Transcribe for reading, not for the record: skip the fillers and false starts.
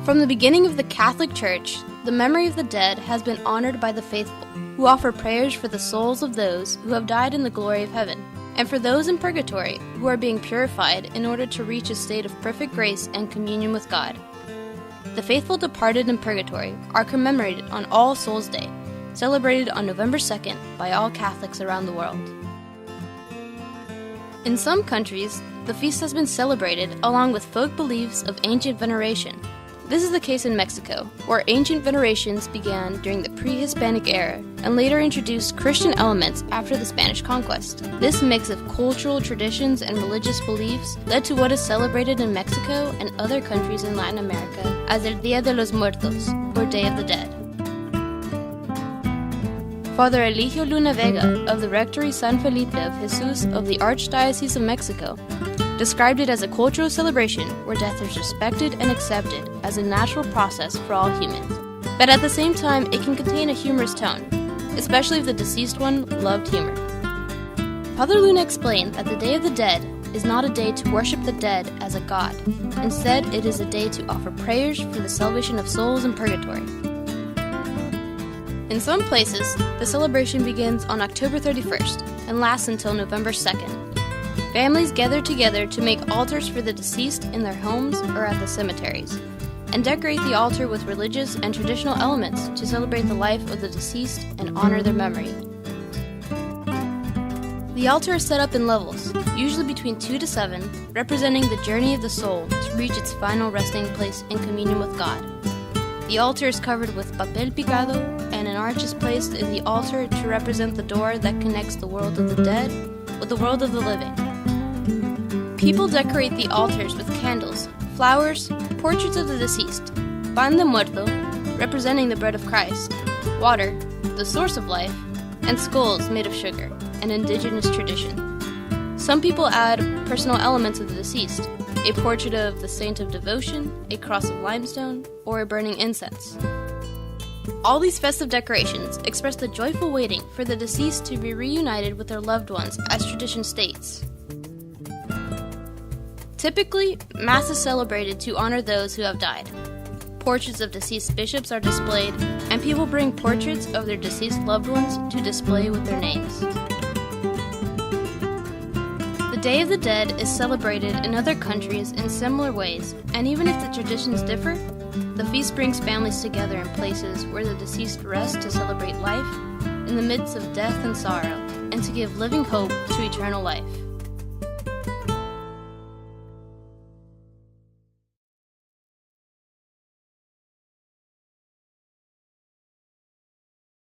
From the beginning of the Catholic Church, the memory of the dead has been honored by the faithful, who offer prayers for the souls of those who have died in the glory of heaven, and for those in purgatory who are being purified in order to reach a state of perfect grace and communion with God. The faithful departed in purgatory are commemorated on All Souls' Day, celebrated on November 2nd by all Catholics around the world. In some countries, the feast has been celebrated along with folk beliefs of ancient veneration. This is the case in Mexico, where ancient venerations began during the pre-Hispanic era and later introduced Christian elements after the Spanish conquest. This mix of cultural traditions and religious beliefs led to what is celebrated in Mexico and other countries in Latin America as el Día de los Muertos, or Day of the Dead. Father Eligio Luna Vega of the Rectory San Felipe of Jesus of the Archdiocese of Mexico described it as a cultural celebration where death is respected and accepted as a natural process for all humans. But at the same time, it can contain a humorous tone, especially if the deceased one loved humor. Father Luna explained that the Day of the Dead is not a day to worship the dead as a god. Instead, it is a day to offer prayers for the salvation of souls in purgatory. In some places, the celebration begins on October 31st and lasts until November 2nd. Families gather together to make altars for the deceased in their homes or at the cemeteries, and decorate the altar with religious and traditional elements to celebrate the life of the deceased and honor their memory. The altar is set up in levels, usually between 2 to 7, representing the journey of the soul to reach its final resting place in communion with God. The altar is covered with papel picado, and an arch is placed in the altar to represent the door that connects the world of the dead with the world of the living. People decorate the altars with candles, flowers, portraits of the deceased, pan de muerto, representing the bread of Christ, water, the source of life, and skulls made of sugar, an indigenous tradition. Some people add personal elements of the deceased, a portrait of the saint of devotion, a cross of limestone, or a burning incense. All these festive decorations express the joyful waiting for the deceased to be reunited with their loved ones, as tradition states. Typically, Mass is celebrated to honor those who have died. Portraits of deceased bishops are displayed, and people bring portraits of their deceased loved ones to display with their names. The Day of the Dead is celebrated in other countries in similar ways, and even if the traditions differ, the feast brings families together in places where the deceased rest to celebrate life in the midst of death and sorrow, and to give living hope to eternal life.